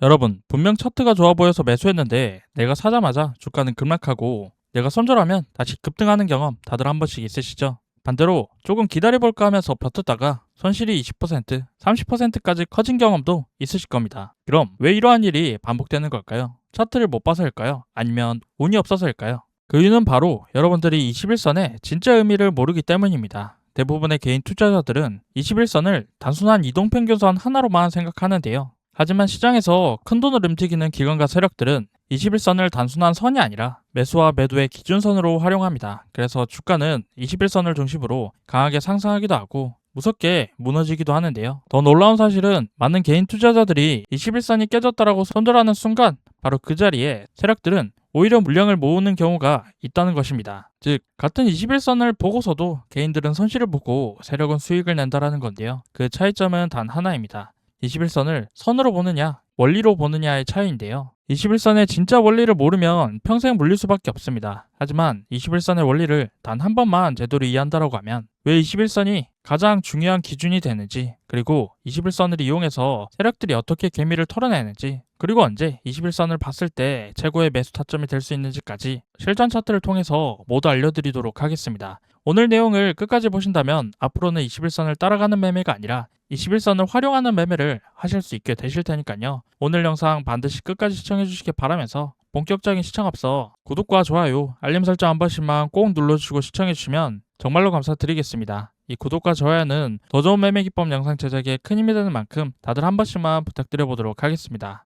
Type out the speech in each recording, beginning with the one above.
여러분, 분명 차트가 좋아 보여서 매수했는데 내가 사자마자 주가는 급락하고 내가 손절하면 다시 급등하는 경험 다들 한 번씩 있으시죠? 반대로 조금 기다려볼까 하면서 버텼다가 손실이 20%, 30%까지 커진 경험도 있으실 겁니다. 그럼 왜 이러한 일이 반복되는 걸까요? 차트를 못 봐서일까요? 아니면 운이 없어서일까요? 그 이유는 바로 여러분들이 21선의 진짜 의미를 모르기 때문입니다. 대부분의 개인 투자자들은 21선을 단순한 이동평균선 하나로만 생각하는데요. 하지만 시장에서 큰돈을 움직이는 기관과 세력들은 21선을 단순한 선이 아니라 매수와 매도의 기준선으로 활용합니다. 그래서 주가는 21선을 중심으로 강하게 상승하기도 하고 무섭게 무너지기도 하는데요. 더 놀라운 사실은 많은 개인 투자자들이 21선이 깨졌다라고 손절하는 순간 바로 그 자리에 세력들은 오히려 물량을 모으는 경우가 있다는 것입니다. 즉, 같은 21선을 보고서도 개인들은 손실을 보고 세력은 수익을 낸다라는 건데요. 그 차이점은 단 하나입니다. 21선을 선으로 보느냐, 원리로 보느냐의 차이인데요. 21선의 진짜 원리를 모르면 평생 물릴 수밖에 없습니다. 하지만 21선의 원리를 단 한 번만 제대로 이해한다고 하면 왜 21선이 가장 중요한 기준이 되는지, 그리고 21선을 이용해서 세력들이 어떻게 개미를 털어내는지, 그리고 언제 21선을 봤을 때 최고의 매수 타점이 될 수 있는지까지 실전 차트를 통해서 모두 알려드리도록 하겠습니다. 오늘 내용을 끝까지 보신다면 앞으로는 21선을 따라가는 매매가 아니라 21선을 활용하는 매매를 하실 수 있게 되실 테니까요. 오늘 영상 반드시 끝까지 시청해 주시기 바라면서 본격적인 시청 앞서 구독과 좋아요, 알림 설정 한 번씩만 꼭 눌러주시고 시청해 주시면 정말로 감사드리겠습니다. 이 구독과 좋아요는 더 좋은 매매 기법 영상 제작에 큰 힘이 되는 만큼 다들 한 번씩만 부탁드려 보도록 하겠습니다.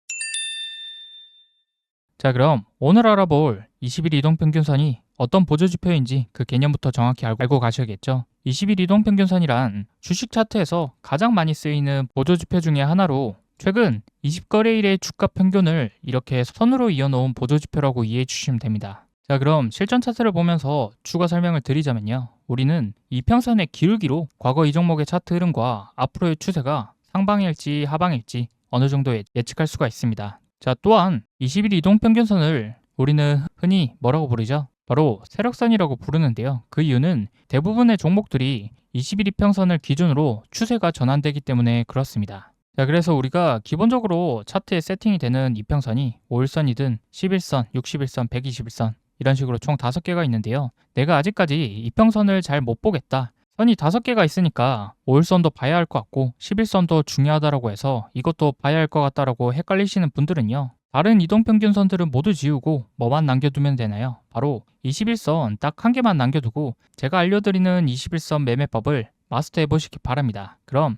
자, 그럼 오늘 알아볼 20일 이동평균선이 어떤 보조지표인지 그 개념부터 정확히 알고 가셔야겠죠. 20일 이동평균선이란 주식 차트에서 가장 많이 쓰이는 보조지표 중에 하나로 최근 20거래일의 주가 평균을 이렇게 선으로 이어놓은 보조지표라고 이해해 주시면 됩니다. 자, 그럼 실전 차트를 보면서 추가 설명을 드리자면요. 우리는 이평선의 기울기로 과거 이 종목의 차트 흐름과 앞으로의 추세가 상방일지 하방일지 어느 정도 예측할 수가 있습니다. 자, 또한 20일 이동평균선을 우리는 흔히 뭐라고 부르죠? 바로 세력선이라고 부르는데요. 그 이유는 대부분의 종목들이 20일 이평선을 기준으로 추세가 전환되기 때문에 그렇습니다. 자, 그래서 우리가 기본적으로 차트에 세팅이 되는 이평선이 5일선이든 11선, 60일선, 120일선 이런 식으로 총 5개가 있는데요. 내가 아직까지 이평선을 잘 못 보겠다. 선이 5개가 있으니까 5일선도 봐야 할 것 같고 11선도 중요하다라고 해서 이것도 봐야 할 것 같다라고 헷갈리시는 분들은요. 다른 이동평균선들은 모두 지우고 뭐만 남겨두면 되나요? 바로 21선 딱 한 개만 남겨두고 제가 알려드리는 21선 매매법을 마스터해 보시기 바랍니다. 그럼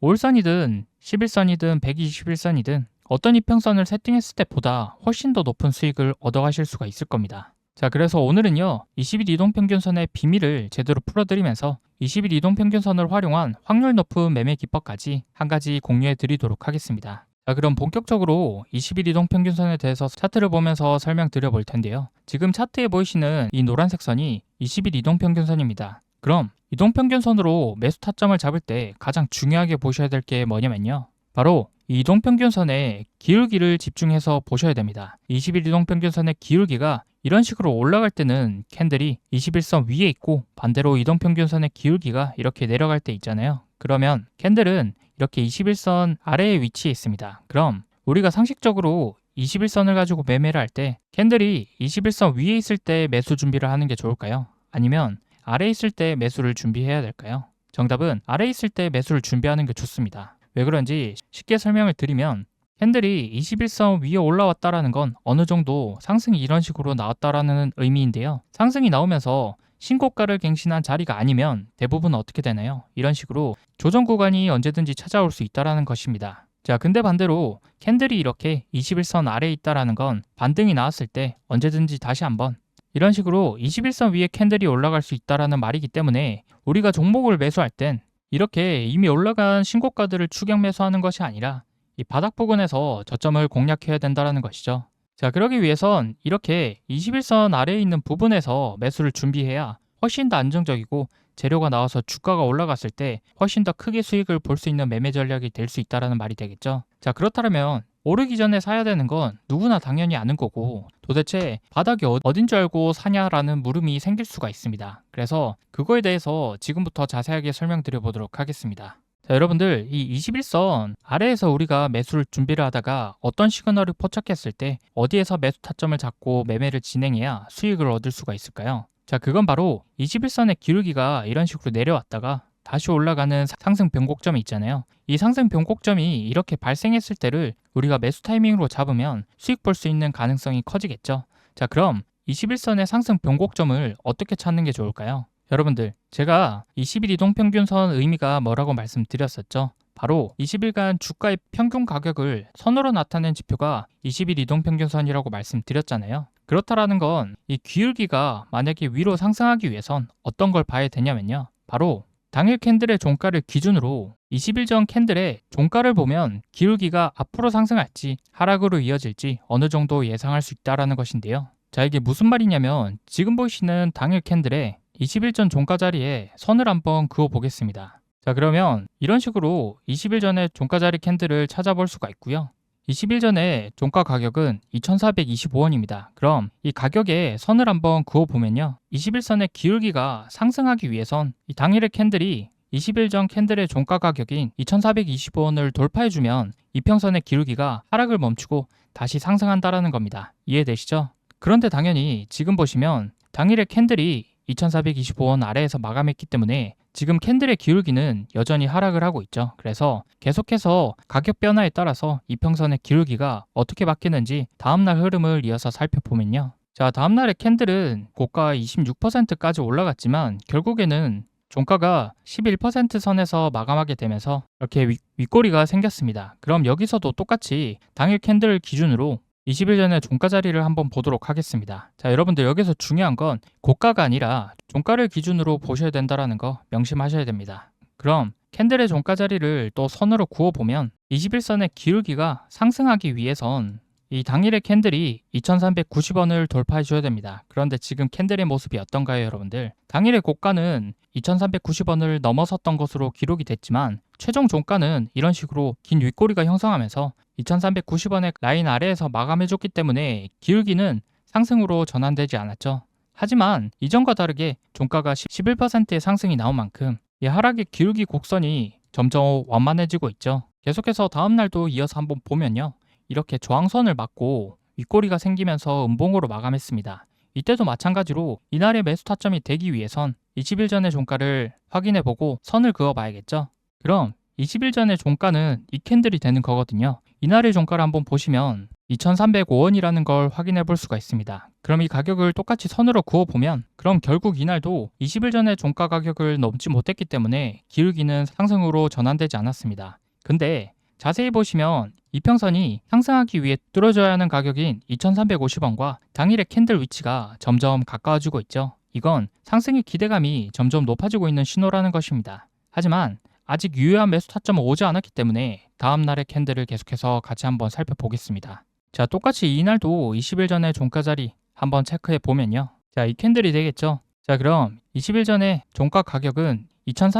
5일선이든 11선이든 121선이든 어떤 이평선을 세팅했을 때보다 훨씬 더 높은 수익을 얻어가실 수가 있을 겁니다. 자, 그래서 오늘은요 20일 이동평균선의 비밀을 제대로 풀어드리면서 20일 이동평균선을 활용한 확률 높은 매매 기법까지 한 가지 공유해 드리도록 하겠습니다. 자, 그럼 본격적으로 20일 이동평균선에 대해서 차트를 보면서 설명드려 볼 텐데요. 지금 차트에 보이시는 이 노란색 선이 20일 이동평균선입니다. 그럼 이동평균선으로 매수 타점을 잡을 때 가장 중요하게 보셔야 될 게 뭐냐면요. 바로 이 이동평균선의 기울기를 집중해서 보셔야 됩니다. 20일 이동평균선의 기울기가 이런 식으로 올라갈 때는 캔들이 21선 위에 있고 반대로 이동평균선의 기울기가 이렇게 내려갈 때 있잖아요. 그러면 캔들은 이렇게 21선 아래에 위치해 있습니다. 그럼 우리가 상식적으로 21선을 가지고 매매를 할 때 캔들이 21선 위에 있을 때 매수 준비를 하는 게 좋을까요? 아니면 아래에 있을 때 매수를 준비해야 될까요? 정답은 아래에 있을 때 매수를 준비하는 게 좋습니다. 왜 그런지 쉽게 설명을 드리면 캔들이 21선 위에 올라왔다라는 건 어느 정도 상승이 이런 식으로 나왔다라는 의미인데요. 상승이 나오면서 신고가를 갱신한 자리가 아니면 대부분 어떻게 되나요? 이런 식으로 조정 구간이 언제든지 찾아올 수 있다라는 것입니다. 자, 근데 반대로 캔들이 이렇게 21선 아래에 있다라는 건 반등이 나왔을 때 언제든지 다시 한번 이런 식으로 21선 위에 캔들이 올라갈 수 있다라는 말이기 때문에 우리가 종목을 매수할 땐 이렇게 이미 올라간 신고가들을 추격 매수하는 것이 아니라 이 바닥 부근에서 저점을 공략해야 된다는 것이죠. 자, 그러기 위해선 이렇게 21선 아래에 있는 부분에서 매수를 준비해야 훨씬 더 안정적이고 재료가 나와서 주가가 올라갔을 때 훨씬 더 크게 수익을 볼 수 있는 매매 전략이 될 수 있다는 말이 되겠죠. 자, 그렇다면 오르기 전에 사야 되는 건 누구나 당연히 아는 거고 도대체 바닥이 어딘 줄 알고 사냐라는 물음이 생길 수가 있습니다. 그래서 그거에 대해서 지금부터 자세하게 설명드려 보도록 하겠습니다. 자, 여러분들 이 21선 아래에서 우리가 매수를 준비를 하다가 어떤 시그널을 포착했을 때 어디에서 매수 타점을 잡고 매매를 진행해야 수익을 얻을 수가 있을까요? 자, 그건 바로 21선의 기울기가 이런 식으로 내려왔다가 다시 올라가는 상승 변곡점이 있잖아요. 이 상승 변곡점이 이렇게 발생했을 때를 우리가 매수 타이밍으로 잡으면 수익 볼 수 있는 가능성이 커지겠죠. 자, 그럼 21선의 상승 변곡점을 어떻게 찾는 게 좋을까요? 여러분들, 제가 20일 이동평균선 의미가 뭐라고 말씀드렸었죠? 바로 20일간 주가의 평균 가격을 선으로 나타낸 지표가 20일 이동평균선이라고 말씀드렸잖아요. 그렇다라는 건 이 기울기가 만약에 위로 상승하기 위해선 어떤 걸 봐야 되냐면요. 바로 당일 캔들의 종가를 기준으로 20일 전 캔들의 종가를 보면 기울기가 앞으로 상승할지 하락으로 이어질지 어느 정도 예상할 수 있다는 것인데요. 자, 이게 무슨 말이냐면 지금 보시는 당일 캔들의 20일 전 종가 자리에 선을 한번 그어 보겠습니다. 자, 그러면 이런 식으로 20일 전의 종가 자리 캔들을 찾아볼 수가 있고요. 20일 전에 종가 가격은 2,425원입니다. 그럼 이 가격에 선을 한번 그어 보면요. 21선의 기울기가 상승하기 위해선 이 당일의 캔들이 20일 전 캔들의 종가 가격인 2,425원을 돌파해주면 이평선의 기울기가 하락을 멈추고 다시 상승한다라는 겁니다. 이해되시죠? 그런데 당연히 지금 보시면 당일의 캔들이 2,425원 아래에서 마감했기 때문에 지금 캔들의 기울기는 여전히 하락을 하고 있죠. 그래서 계속해서 가격 변화에 따라서 이평선의 기울기가 어떻게 바뀌는지 다음날 흐름을 이어서 살펴보면요. 자, 다음날의 캔들은 고가 26%까지 올라갔지만 결국에는 종가가 11% 선에서 마감하게 되면서 이렇게 윗꼬리가 생겼습니다. 그럼 여기서도 똑같이 당일 캔들 기준으로 20일 전에 종가 자리를 한번 보도록 하겠습니다. 자, 여러분들 여기서 중요한 건 고가가 아니라 종가를 기준으로 보셔야 된다는 거 명심하셔야 됩니다. 그럼 캔들의 종가 자리를 또 선으로 그어보면 21선의 기울기가 상승하기 위해선 이 당일의 캔들이 2,390원을 돌파해 줘야 됩니다. 그런데 지금 캔들의 모습이 어떤가요, 여러분들? 당일의 고가는 2,390원을 넘어섰던 것으로 기록이 됐지만 최종 종가는 이런 식으로 긴 윗꼬리가 형성하면서 2,390원의 라인 아래에서 마감해줬기 때문에 기울기는 상승으로 전환되지 않았죠. 하지만 이전과 다르게 종가가 11%의 상승이 나온 만큼 이 하락의 기울기 곡선이 점점 완만해지고 있죠. 계속해서 다음 날도 이어서 한번 보면요. 이렇게 저항선을 맞고 윗꼬리가 생기면서 음봉으로 마감했습니다. 이때도 마찬가지로 이날의 매수 타점이 되기 위해선 20일 전의 종가를 확인해보고 선을 그어봐야겠죠. 그럼 20일 전의 종가는 이 캔들이 되는 거거든요. 이날의 종가를 한번 보시면 2,305원이라는 걸 확인해 볼 수가 있습니다. 그럼 이 가격을 똑같이 선으로 그어보면 그럼 결국 이날도 20일 전의 종가 가격을 넘지 못했기 때문에 기울기는 상승으로 전환되지 않았습니다. 근데 자세히 보시면 이평선이 상승하기 위해 뚫어줘야 하는 가격인 2,350원과 당일의 캔들 위치가 점점 가까워지고 있죠. 이건 상승의 기대감이 점점 높아지고 있는 신호라는 것입니다. 하지만 아직 유효한 매수 타점은 오지 않았기 때문에 다음 날의 캔들을 계속해서 같이 한번 살펴보겠습니다. 자, 똑같이 이날도 20일 전의 종가 자리 한번 체크해 보면요. 자, 이 캔들이 되겠죠. 자, 그럼 20일 전의 종가 가격은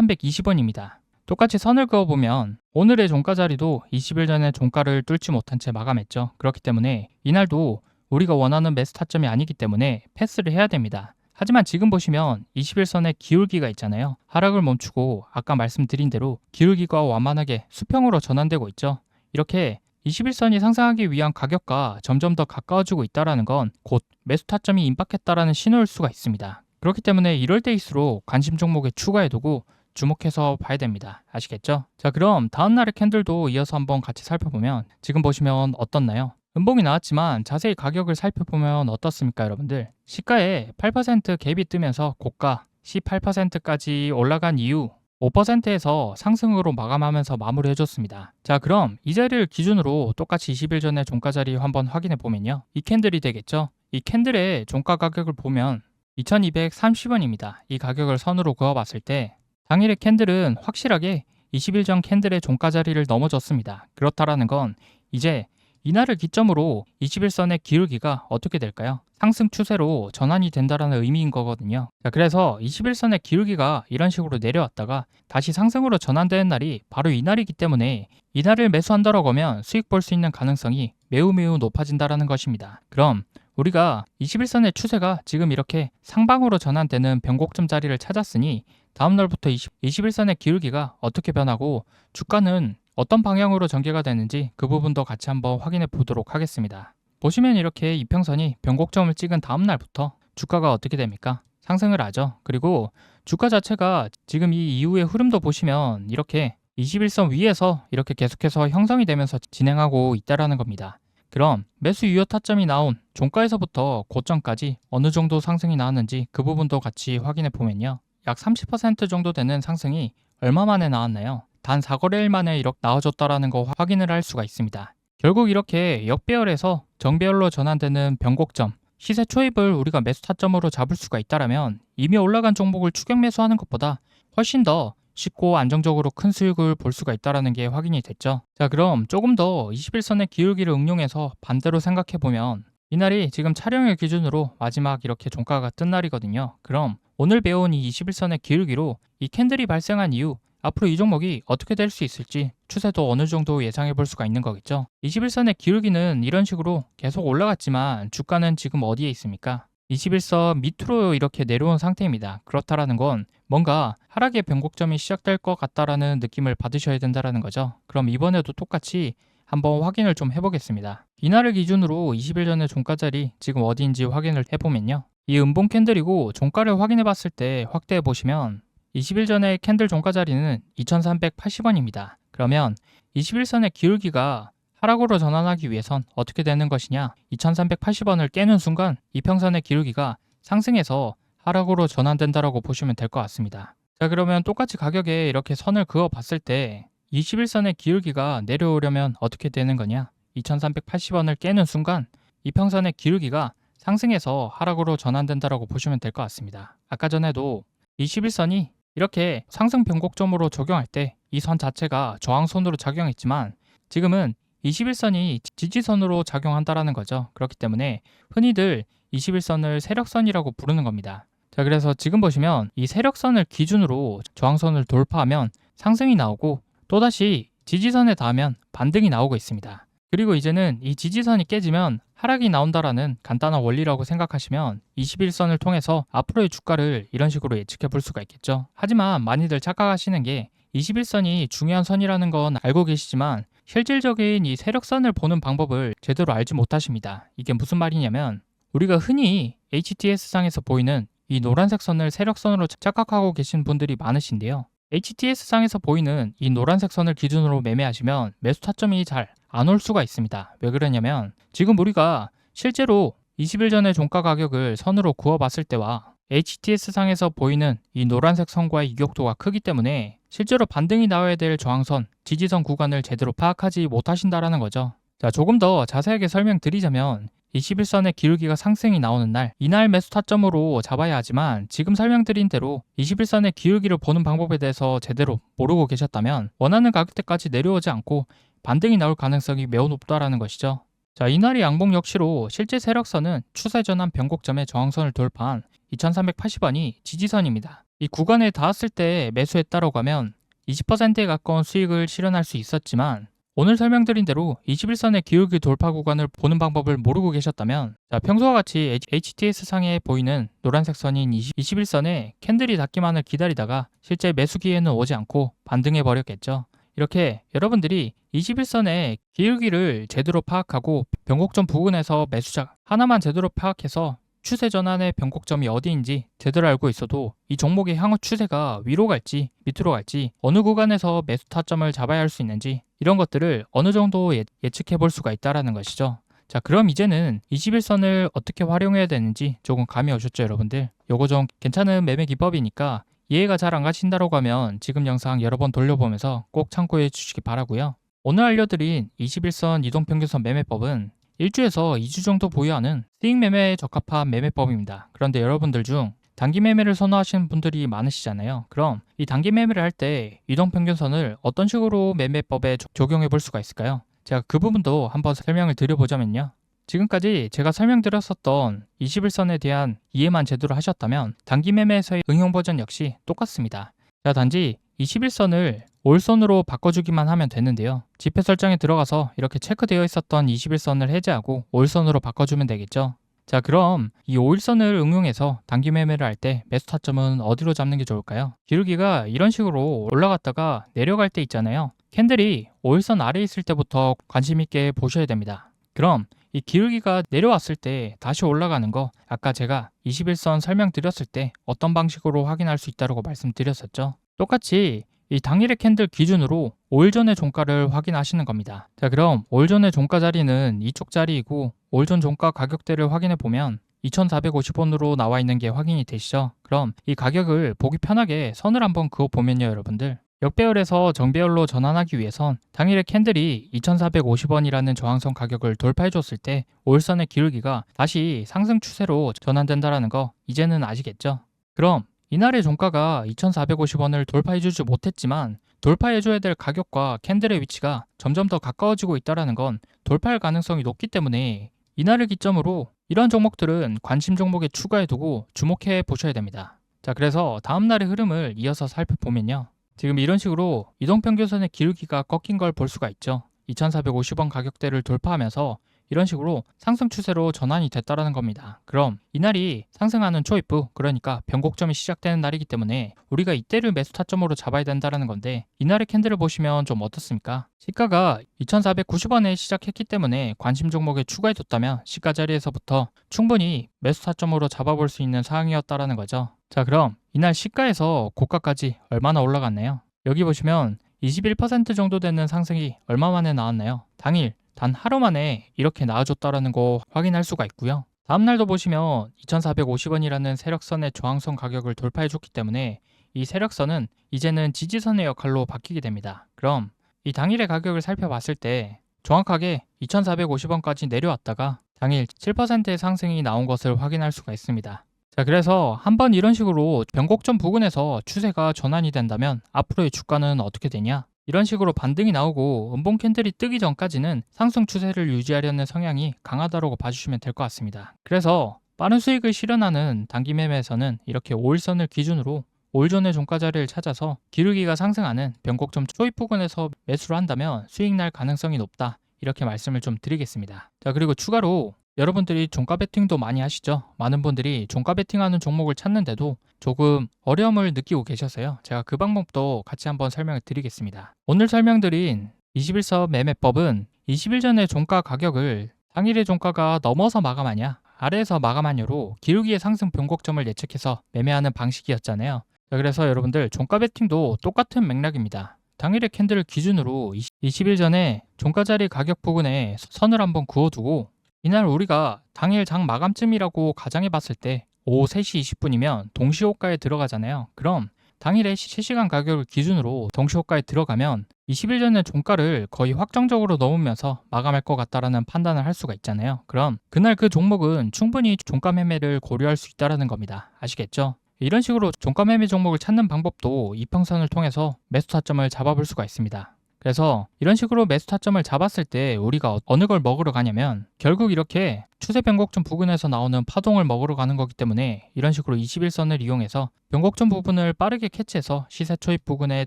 2,320원입니다. 똑같이 선을 그어보면 오늘의 종가 자리도 20일 전에 종가를 뚫지 못한 채 마감했죠. 그렇기 때문에 이날도 우리가 원하는 매수 타점이 아니기 때문에 패스를 해야 됩니다. 하지만 지금 보시면 21선의 기울기가 있잖아요. 하락을 멈추고 아까 말씀드린 대로 기울기가 완만하게 수평으로 전환되고 있죠. 이렇게 21선이 상승하기 위한 가격과 점점 더 가까워지고 있다는 건 곧 매수 타점이 임박했다는 신호일 수가 있습니다. 그렇기 때문에 이럴 때일수록 관심 종목에 추가해두고 주목해서 봐야 됩니다. 아시겠죠? 자, 그럼 다음날의 캔들도 이어서 한번 같이 살펴보면 지금 보시면 어떻나요? 음봉이 나왔지만 자세히 가격을 살펴보면 어떻습니까, 여러분들? 시가에 8% 갭이 뜨면서 고가 18%까지 올라간 이후 5%에서 상승으로 마감하면서 마무리해줬습니다. 자, 그럼 이 자리를 기준으로 똑같이 20일 전에 종가 자리 한번 확인해 보면요. 이 캔들이 되겠죠? 이 캔들의 종가 가격을 보면 2,230원입니다. 이 가격을 선으로 그어봤을 때 당일의 캔들은 확실하게 20일 전 캔들의 종가 자리를 넘어졌습니다. 그렇다라는 건 이제 이날을 기점으로 21선의 기울기가 어떻게 될까요? 상승 추세로 전환이 된다는 의미인 거거든요. 자, 그래서 21선의 기울기가 이런 식으로 내려왔다가 다시 상승으로 전환되는 날이 바로 이날이기 때문에 이날을 매수한다라고 하면 수익 볼 수 있는 가능성이 매우 높아진다는 것입니다. 그럼 우리가 21선의 추세가 지금 이렇게 상방으로 전환되는 변곡점 자리를 찾았으니 다음날부터 21선의 기울기가 어떻게 변하고 주가는 어떤 방향으로 전개가 되는지 그 부분도 같이 한번 확인해 보도록 하겠습니다. 보시면 이렇게 이평선이 변곡점을 찍은 다음날부터 주가가 어떻게 됩니까? 상승을 하죠. 그리고 주가 자체가 지금 이 이후의 흐름도 보시면 이렇게 21선 위에서 이렇게 계속해서 형성이 되면서 진행하고 있다라는 겁니다. 그럼 매수 유효 타점이 나온 종가에서부터 고점까지 어느 정도 상승이 나왔는지 그 부분도 같이 확인해 보면요. 약 30% 정도 되는 상승이 얼마 만에 나왔나요? 단 4거래일 만에 이렇게 나와줬다라는 거 확인을 할 수가 있습니다. 결국 이렇게 역배열에서 정배열로 전환되는 변곡점, 시세 초입을 우리가 매수 타점으로 잡을 수가 있다면 이미 올라간 종목을 추격 매수하는 것보다 훨씬 더 쉽고 안정적으로 큰 수익을 볼 수가 있다는 게 확인이 됐죠. 자, 그럼 조금 더 21선의 기울기를 응용해서 반대로 생각해 보면 이날이 지금 촬영일 기준으로 마지막 이렇게 종가가 뜬 날이거든요. 그럼 오늘 배운 이 21선의 기울기로 이 캔들이 발생한 이후 앞으로 이 종목이 어떻게 될 수 있을지 추세도 어느 정도 예상해 볼 수가 있는 거겠죠. 21선의 기울기는 이런 식으로 계속 올라갔지만 주가는 지금 어디에 있습니까? 21선 밑으로 이렇게 내려온 상태입니다. 그렇다라는 건 뭔가 하락의 변곡점이 시작될 것 같다라는 느낌을 받으셔야 된다라는 거죠. 그럼 이번에도 똑같이 한번 확인을 좀 해보겠습니다. 이날을 기준으로 20일 전의 종가 자리 지금 어디인지 확인을 해보면요. 이 음봉 캔들이고 종가를 확인해 봤을 때 확대해 보시면 20일 전의 캔들 종가 자리는 2380원입니다. 그러면 21선의 기울기가 하락으로 전환하기 위해선 어떻게 되는 것이냐? 2380원을 깨는 순간 이평선의 기울기가 상승해서 하락으로 전환된다라고 보시면 될 것 같습니다. 자, 그러면 똑같이 가격에 이렇게 선을 그어 봤을 때 21선의 기울기가 내려오려면 어떻게 되는 거냐? 2380원을 깨는 순간 이평선의 기울기가 상승해서 하락으로 전환된다라고 보시면 될 것 같습니다. 아까 전에도 21선이 이렇게 상승 변곡점으로 적용할 때 이 선 자체가 저항선으로 작용했지만 지금은 21선이 지지선으로 작용한다라는 거죠. 그렇기 때문에 흔히들 21선을 세력선이라고 부르는 겁니다. 자, 그래서 지금 보시면 이 세력선을 기준으로 저항선을 돌파하면 상승이 나오고 또다시 지지선에 닿으면 반등이 나오고 있습니다. 그리고 이제는 이 지지선이 깨지면 하락이 나온다라는 간단한 원리라고 생각하시면 21선을 통해서 앞으로의 주가를 이런 식으로 예측해 볼 수가 있겠죠. 하지만 많이들 착각하시는 게 21선이 중요한 선이라는 건 알고 계시지만 실질적인 이 세력선을 보는 방법을 제대로 알지 못하십니다. 이게 무슨 말이냐면 우리가 흔히 HTS상에서 보이는 이 노란색 선을 세력선으로 착각하고 계신 분들이 많으신데요. HTS상에서 보이는 이 노란색 선을 기준으로 매매하시면 매수 타점이 잘 안 올 수가 있습니다. 왜 그러냐면 지금 우리가 실제로 20일 전의 종가 가격을 선으로 그어봤을 때와 HTS상에서 보이는 이 노란색 선과의 이격도가 크기 때문에 실제로 반등이 나와야 될 저항선, 지지선 구간을 제대로 파악하지 못하신다라는 거죠. 자, 조금 더 자세하게 설명드리자면 21선의 기울기가 상승이 나오는 날, 이날 매수 타점으로 잡아야 하지만 지금 설명드린 대로 21선의 기울기를 보는 방법에 대해서 제대로 모르고 계셨다면 원하는 가격대까지 내려오지 않고 반등이 나올 가능성이 매우 높다라는 것이죠. 자, 이날의 양봉 역시로 실제 세력선은 추세 전환 변곡점의 저항선을 돌파한 2380원이 지지선입니다. 이 구간에 닿았을 때 매수했다라고 하면 20%에 가까운 수익을 실현할 수 있었지만 오늘 설명드린 대로 21선의 기울기 돌파 구간을 보는 방법을 모르고 계셨다면 평소와 같이 HTS상에 보이는 노란색 선인 21선에 캔들이 닿기만을 기다리다가 실제 매수 기회는 오지 않고 반등해 버렸겠죠. 이렇게 여러분들이 21선의 기울기를 제대로 파악하고 변곡점 부근에서 매수작 하나만 제대로 파악해서 추세 전환의 변곡점이 어디인지 제대로 알고 있어도 이 종목의 향후 추세가 위로 갈지 밑으로 갈지 어느 구간에서 매수 타점을 잡아야 할 수 있는지 이런 것들을 어느 정도 예측해 볼 수가 있다라는 것이죠. 자, 그럼 이제는 21선을 어떻게 활용해야 되는지 조금 감이 오셨죠, 여러분들? 요거 좀 괜찮은 매매 기법이니까 이해가 잘 안 가신다고 하면 지금 영상 여러 번 돌려보면서 꼭 참고해 주시기 바라고요. 오늘 알려드린 21선 이동평균선 매매법은 1주에서 2주 정도 보유하는 수익 매매에 적합한 매매법입니다. 그런데 여러분들 중 단기 매매를 선호하시는 분들이 많으시잖아요. 그럼 이 단기 매매를 할 때 이동평균선을 어떤 식으로 매매법에 적용해 볼 수가 있을까요? 제가 그 부분도 한번 설명을 드려보자면요. 지금까지 제가 설명드렸었던 21선에 대한 이해만 제대로 하셨다면 단기 매매에서의 응용 버전 역시 똑같습니다. 자, 단지 21선을 올선으로 바꿔주기만 하면 되는데요. 지표 설정에 들어가서 이렇게 체크되어 있었던 21선을 해제하고 올선으로 바꿔주면 되겠죠. 자, 그럼 이 5일선을 응용해서 단기 매매를 할 때 매수 타점은 어디로 잡는 게 좋을까요? 기울기가 이런 식으로 올라갔다가 내려갈 때 있잖아요. 캔들이 5일선 아래에 있을 때부터 관심 있게 보셔야 됩니다. 그럼 이 기울기가 내려왔을 때 다시 올라가는 거, 아까 제가 21선 설명드렸을 때 어떤 방식으로 확인할 수 있다고 말씀드렸었죠. 똑같이 이 당일의 캔들 기준으로 5일 전의 종가를 확인하시는 겁니다. 자, 그럼 5일 전의 종가 자리는 이쪽 자리이고 5일 전 종가 가격대를 확인해 보면 2,450원으로 나와 있는 게 확인이 되시죠? 그럼 이 가격을 보기 편하게 선을 한번 그어 보면요, 여러분들. 역배열에서 정배열로 전환하기 위해선 당일의 캔들이 2,450원이라는 저항선 가격을 돌파해 줬을 때 5일선의 기울기가 다시 상승 추세로 전환된다는 거 이제는 아시겠죠? 그럼 이날의 종가가 2,450원을 돌파해주지 못했지만 돌파해줘야 될 가격과 캔들의 위치가 점점 더 가까워지고 있다는 건 돌파할 가능성이 높기 때문에 이날을 기점으로 이런 종목들은 관심 종목에 추가해두고 주목해 보셔야 됩니다. 자, 그래서 다음날의 흐름을 이어서 살펴보면요. 지금 이런 식으로 이동평균선의 기울기가 꺾인 걸 볼 수가 있죠. 2,450원 가격대를 돌파하면서 이런 식으로 상승 추세로 전환이 됐다라는 겁니다. 그럼 이날이 상승하는 초입부, 그러니까 변곡점이 시작되는 날이기 때문에 우리가 이때를 매수 타점으로 잡아야 된다는 건데, 이날의 캔들을 보시면 좀 어떻습니까? 시가가 2,490원에 시작했기 때문에 관심 종목에 추가해뒀다면 시가 자리에서부터 충분히 매수 타점으로 잡아볼 수 있는 상황이었다라는 거죠. 자, 그럼 이날 시가에서 고가까지 얼마나 올라갔나요? 여기 보시면 21% 정도 되는 상승이 얼마 만에 나왔나요? 당일 단 하루 만에 이렇게 나와줬다라는 거 확인할 수가 있고요. 다음날도 보시면 2,450원이라는 세력선의 저항선 가격을 돌파해줬기 때문에 이 세력선은 이제는 지지선의 역할로 바뀌게 됩니다. 그럼 이 당일의 가격을 살펴봤을 때 정확하게 2,450원까지 내려왔다가 당일 7%의 상승이 나온 것을 확인할 수가 있습니다. 자, 그래서 한번 이런 식으로 변곡점 부근에서 추세가 전환이 된다면 앞으로의 주가는 어떻게 되냐? 이런 식으로 반등이 나오고 음봉 캔들이 뜨기 전까지는 상승 추세를 유지하려는 성향이 강하다고 봐주시면 될 것 같습니다. 그래서 빠른 수익을 실현하는 단기 매매에서는 이렇게 5일선을 기준으로 5일 전의 종가 자리를 찾아서 기울기가 상승하는 변곡점 초입 부근에서 매수를 한다면 수익 날 가능성이 높다, 이렇게 말씀을 좀 드리겠습니다. 자, 그리고 추가로 여러분들이 종가 베팅도 많이 하시죠? 많은 분들이 종가 베팅하는 종목을 찾는데도 조금 어려움을 느끼고 계셔서요. 제가 그 방법도 같이 한번 설명을 드리겠습니다. 오늘 설명드린 21서 매매법은 20일 전의 종가 가격을 당일의 종가가 넘어서 마감하냐, 아래에서 마감하냐로 기울기의 상승 변곡점을 예측해서 매매하는 방식이었잖아요. 자, 그래서 여러분들 종가 베팅도 똑같은 맥락입니다. 당일의 캔들을 기준으로 20일 전에 종가 자리 가격 부근에 선을 한번 그어두고 이날 우리가 당일 장 마감쯤이라고 가정해 봤을 때 오후 3시 20분이면 동시호가에 들어가잖아요. 그럼 당일의 실시간 가격을 기준으로 동시호가에 들어가면 20일 전에 종가를 거의 확정적으로 넘으면서 마감할 것 같다라는 판단을 할 수가 있잖아요. 그럼 그날 그 종목은 충분히 종가 매매를 고려할 수 있다는 겁니다. 아시겠죠? 이런 식으로 종가 매매 종목을 찾는 방법도 이평선을 통해서 매수 타점을 잡아볼 수가 있습니다. 그래서 이런 식으로 매수 타점을 잡았을 때 우리가 어느 걸 먹으러 가냐면 결국 이렇게 추세 변곡점 부근에서 나오는 파동을 먹으러 가는 거기 때문에 이런 식으로 21선을 이용해서 변곡점 부분을 빠르게 캐치해서 시세 초입 부근에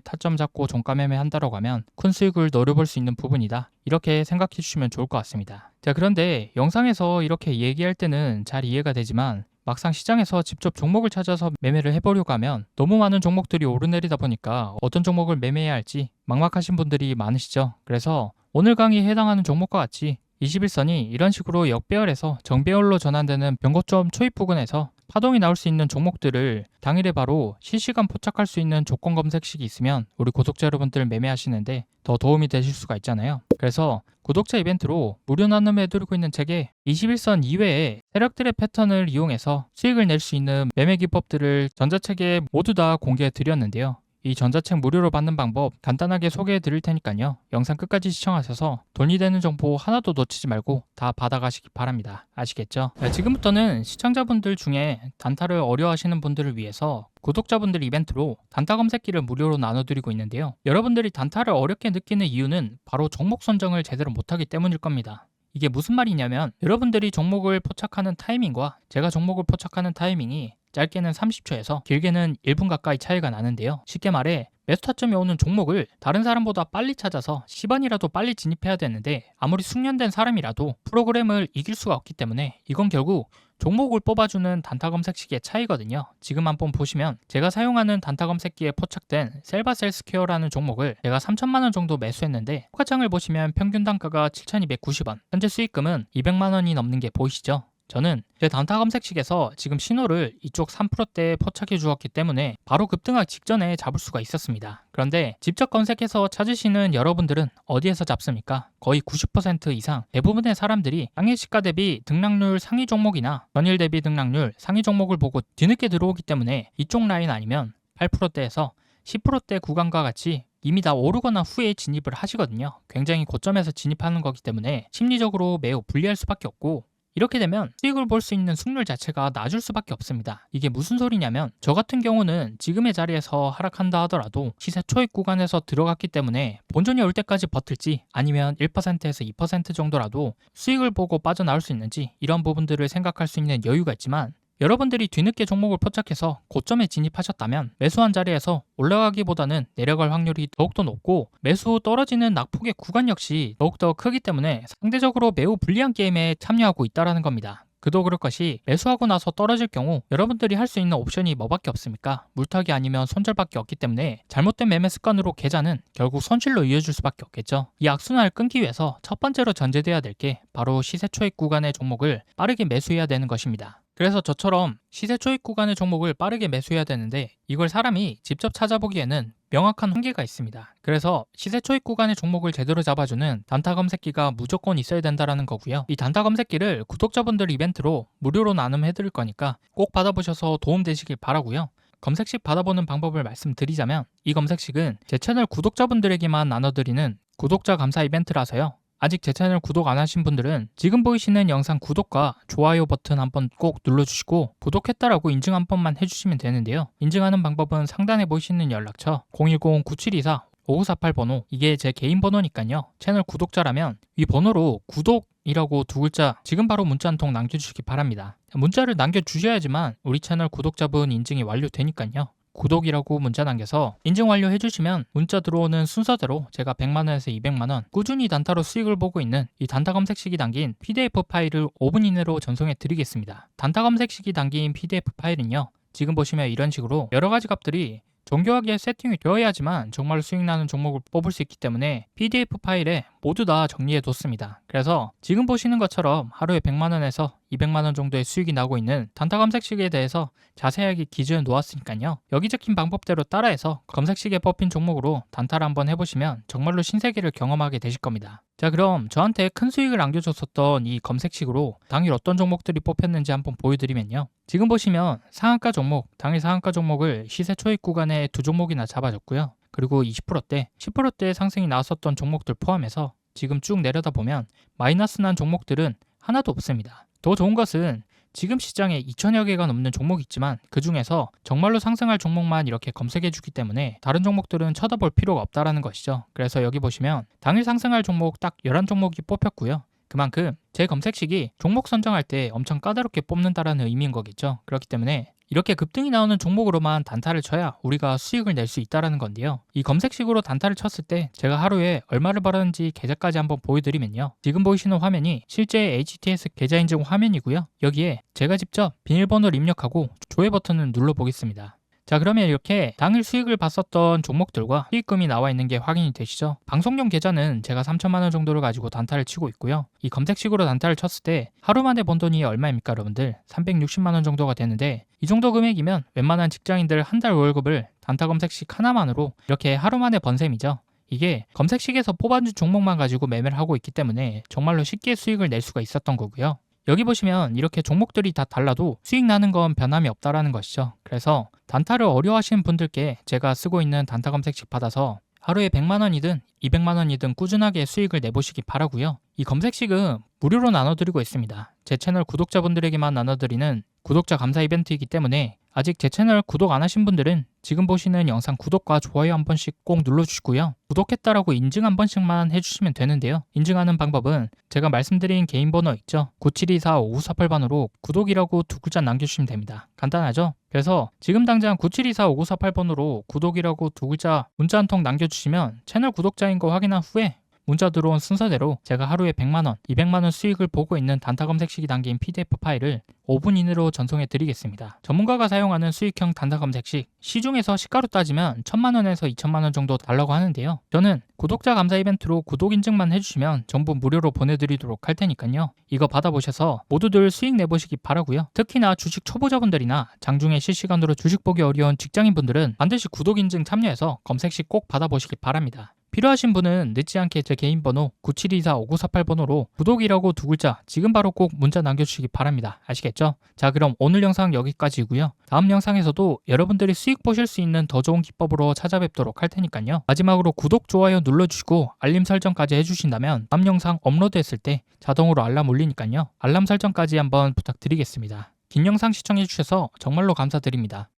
타점 잡고 종가 매매한다라고 하면 큰 수익을 노려볼 수 있는 부분이다, 이렇게 생각해 주시면 좋을 것 같습니다. 자, 그런데 영상에서 이렇게 얘기할 때는 잘 이해가 되지만 막상 시장에서 직접 종목을 찾아서 매매를 해보려고 하면 너무 많은 종목들이 오르내리다 보니까 어떤 종목을 매매해야 할지 막막하신 분들이 많으시죠. 그래서 오늘 강의에 해당하는 종목과 같이 21선이 이런 식으로 역배열에서 정배열로 전환되는 변곡점 초입 부근에서 파동이 나올 수 있는 종목들을 당일에 바로 실시간 포착할 수 있는 조건 검색식이 있으면 우리 구독자 여러분들 매매하시는데 더 도움이 되실 수가 있잖아요. 그래서 구독자 이벤트로 무료 나눔해드리고 있는 책에 21선 이외에 세력들의 패턴을 이용해서 수익을 낼 수 있는 매매 기법들을 전자책에 모두 다 공개해 드렸는데요. 이 전자책 무료로 받는 방법 간단하게 소개해 드릴 테니까요. 영상 끝까지 시청하셔서 돈이 되는 정보 하나도 놓치지 말고 다 받아가시기 바랍니다. 아시겠죠? 네, 지금부터는 시청자분들 중에 단타를 어려워하시는 분들을 위해서 구독자분들 이벤트로 단타 검색기를 무료로 나눠드리고 있는데요. 여러분들이 단타를 어렵게 느끼는 이유는 바로 종목 선정을 제대로 못하기 때문일 겁니다. 이게 무슨 말이냐면 여러분들이 종목을 포착하는 타이밍과 제가 종목을 포착하는 타이밍이 짧게는 30초에서 길게는 1분 가까이 차이가 나는데요. 쉽게 말해 매수 타점이 오는 종목을 다른 사람보다 빨리 찾아서 시간이라도 빨리 진입해야 되는데 아무리 숙련된 사람이라도 프로그램을 이길 수가 없기 때문에 이건 결국 종목을 뽑아주는 단타 검색식의 차이거든요. 지금 한번 보시면 제가 사용하는 단타 검색기에 포착된 셀바셀스퀘어라는 종목을 제가 3천만 원 정도 매수했는데 호가창을 보시면 평균 단가가 7,290원, 현재 수익금은 200만 원이 넘는 게 보이시죠? 저는 제 단타 검색식에서 지금 신호를 이쪽 3%대에 포착해 주었기 때문에 바로 급등하기 직전에 잡을 수가 있었습니다. 그런데 직접 검색해서 찾으시는 여러분들은 어디에서 잡습니까? 거의 90% 이상 대부분의 사람들이 당일 시가 대비 등락률 상위 종목이나 전일 대비 등락률 상위 종목을 보고 뒤늦게 들어오기 때문에 이쪽 라인 아니면 8%대에서 10%대 구간과 같이 이미 다 오르거나 후에 진입을 하시거든요. 굉장히 고점에서 진입하는 거기 때문에 심리적으로 매우 불리할 수밖에 없고, 이렇게 되면 수익을 볼 수 있는 승률 자체가 낮을 수밖에 없습니다. 이게 무슨 소리냐면 저 같은 경우는 지금의 자리에서 하락한다 하더라도 시세 초입 구간에서 들어갔기 때문에 본전이 올 때까지 버틸지 아니면 1%에서 2% 정도라도 수익을 보고 빠져나올 수 있는지 이런 부분들을 생각할 수 있는 여유가 있지만, 여러분들이 뒤늦게 종목을 포착해서 고점에 진입하셨다면 매수한 자리에서 올라가기보다는 내려갈 확률이 더욱더 높고, 매수 후 떨어지는 낙폭의 구간 역시 더욱더 크기 때문에 상대적으로 매우 불리한 게임에 참여하고 있다는 겁니다. 그도 그럴 것이 매수하고 나서 떨어질 경우 여러분들이 할 수 있는 옵션이 뭐밖에 없습니까? 물타기 아니면 손절밖에 없기 때문에 잘못된 매매 습관으로 계좌는 결국 손실로 이어질 수밖에 없겠죠. 이 악순환을 끊기 위해서 첫 번째로 전제돼야 될 게 바로 시세 초입 구간의 종목을 빠르게 매수해야 되는 것입니다. 그래서 저처럼 시세 초입 구간의 종목을 빠르게 매수해야 되는데 이걸 사람이 직접 찾아보기에는 명확한 한계가 있습니다. 그래서 시세 초입 구간의 종목을 제대로 잡아주는 단타 검색기가 무조건 있어야 된다는 거고요. 이 단타 검색기를 구독자분들 이벤트로 무료로 나눔해드릴 거니까 꼭 받아보셔서 도움되시길 바라고요. 검색식 받아보는 방법을 말씀드리자면, 이 검색식은 제 채널 구독자분들에게만 나눠드리는 구독자 감사 이벤트라서요. 아직 제 채널 구독 안 하신 분들은 지금 보이시는 영상 구독과 좋아요 버튼 한번 꼭 눌러주시고 구독했다라고 인증 한 번만 해주시면 되는데요. 인증하는 방법은 상단에 보이시는 연락처 010-9724-5948 번호, 이게 제 개인 번호니까요. 채널 구독자라면 이 번호로 구독이라고 두 글자 지금 바로 문자 한 통 남겨주시기 바랍니다. 문자를 남겨주셔야지만 우리 채널 구독자분 인증이 완료되니까요. 구독이라고 문자 남겨서 인증 완료 해주시면 문자 들어오는 순서대로 제가 100만원에서 200만원 꾸준히 단타로 수익을 보고 있는 이 단타 검색식이 담긴 PDF 파일을 5분 이내로 전송해 드리겠습니다. 단타 검색식이 담긴 PDF 파일은요, 지금 보시면 이런 식으로 여러가지 값들이 정교하게 세팅이 되어야지만 정말로 수익 나는 종목을 뽑을 수 있기 때문에 PDF 파일에 모두 다 정리해 뒀습니다. 그래서 지금 보시는 것처럼 하루에 100만원에서 200만원 정도의 수익이 나고 있는 단타 검색식에 대해서 자세하게 기준을 놓았으니까요. 여기 적힌 방법대로 따라해서 검색식에 뽑힌 종목으로 단타를 한번 해보시면 정말로 신세계를 경험하게 되실 겁니다. 자, 그럼 저한테 큰 수익을 안겨줬었던 이 검색식으로 당일 어떤 종목들이 뽑혔는지 한번 보여드리면요. 지금 보시면 상한가 종목, 당일 상한가 종목을 시세 초입 구간에 두 종목이나 잡아줬고요. 그리고 20%대, 10%대 상승이 나왔었던 종목들 포함해서 지금 쭉 내려다 보면 마이너스 난 종목들은 하나도 없습니다. 더 좋은 것은 지금 시장에 2천여 개가 넘는 종목이 있지만 그 중에서 정말로 상승할 종목만 이렇게 검색해 주기 때문에 다른 종목들은 쳐다볼 필요가 없다라는 것이죠. 그래서 여기 보시면 당일 상승할 종목 딱 11종목이 뽑혔고요. 그만큼 제 검색식이 종목 선정할 때 엄청 까다롭게 뽑는다라는 의미인 거겠죠. 그렇기 때문에 이렇게 급등이 나오는 종목으로만 단타를 쳐야 우리가 수익을 낼 수 있다는 건데요. 이 검색식으로 단타를 쳤을 때 제가 하루에 얼마를 벌었는지 계좌까지 한번 보여드리면요. 지금 보이시는 화면이 실제 HTS 계좌 인증 화면이고요. 여기에 제가 직접 비밀번호를 입력하고 조회 버튼을 눌러보겠습니다. 자, 그러면 이렇게 당일 수익을 봤었던 종목들과 수익금이 나와 있는 게 확인이 되시죠? 방송용 계좌는 제가 3천만 원 정도를 가지고 단타를 치고 있고요. 이 검색식으로 단타를 쳤을 때 하루 만에 번 돈이 얼마입니까, 여러분들? 360만 원 정도가 되는데 이 정도 금액이면 웬만한 직장인들 한 달 월급을 단타 검색식 하나만으로 이렇게 하루 만에 번 셈이죠. 이게 검색식에서 뽑아준 종목만 가지고 매매를 하고 있기 때문에 정말로 쉽게 수익을 낼 수가 있었던 거고요. 여기 보시면 이렇게 종목들이 다 달라도 수익 나는 건 변함이 없다라는 것이죠. 그래서 단타를 어려워하시는 분들께 제가 쓰고 있는 단타 검색식 받아서 하루에 100만 원이든 200만 원이든 꾸준하게 수익을 내보시기 바라고요. 이 검색식은 무료로 나눠드리고 있습니다. 제 채널 구독자분들에게만 나눠드리는 구독자 감사 이벤트이기 때문에 아직 제 채널 구독 안 하신 분들은 지금 보시는 영상 구독과 좋아요 한 번씩 꼭 눌러주시고요. 구독했다라고 인증 한 번씩만 해주시면 되는데요. 인증하는 방법은 제가 말씀드린 개인 번호 있죠? 9724-5948번으로 구독이라고 두 글자 남겨주시면 됩니다. 간단하죠? 그래서 지금 당장 9724-5948번으로 구독이라고 두 글자 문자 한 통 남겨주시면 채널 구독자인 거 확인한 후에 문자 들어온 순서대로 제가 하루에 100만원, 200만원 수익을 보고 있는 단타 검색식이 담긴 PDF 파일을 5분 이내로 전송해 드리겠습니다. 전문가가 사용하는 수익형 단타 검색식, 시중에서 시가로 따지면 1000만원에서 2000만원 정도 달라고 하는데요. 저는 구독자 감사 이벤트로 구독 인증만 해주시면 전부 무료로 보내드리도록 할 테니까요. 이거 받아보셔서 모두들 수익 내보시기 바라고요. 특히나 주식 초보자분들이나 장중에 실시간으로 주식 보기 어려운 직장인분들은 반드시 구독 인증 참여해서 검색식 꼭 받아보시기 바랍니다. 필요하신 분은 늦지 않게 제 개인 번호 9724-5948번호로 구독이라고 두 글자 지금 바로 꼭 문자 남겨주시기 바랍니다. 아시겠죠? 자, 그럼 오늘 영상 여기까지고요. 다음 영상에서도 여러분들이 수익 보실 수 있는 더 좋은 기법으로 찾아뵙도록 할 테니까요. 마지막으로 구독, 좋아요 눌러주시고 알림 설정까지 해주신다면 다음 영상 업로드했을 때 자동으로 알람 울리니까요. 알람 설정까지 한번 부탁드리겠습니다. 긴 영상 시청해주셔서 정말로 감사드립니다.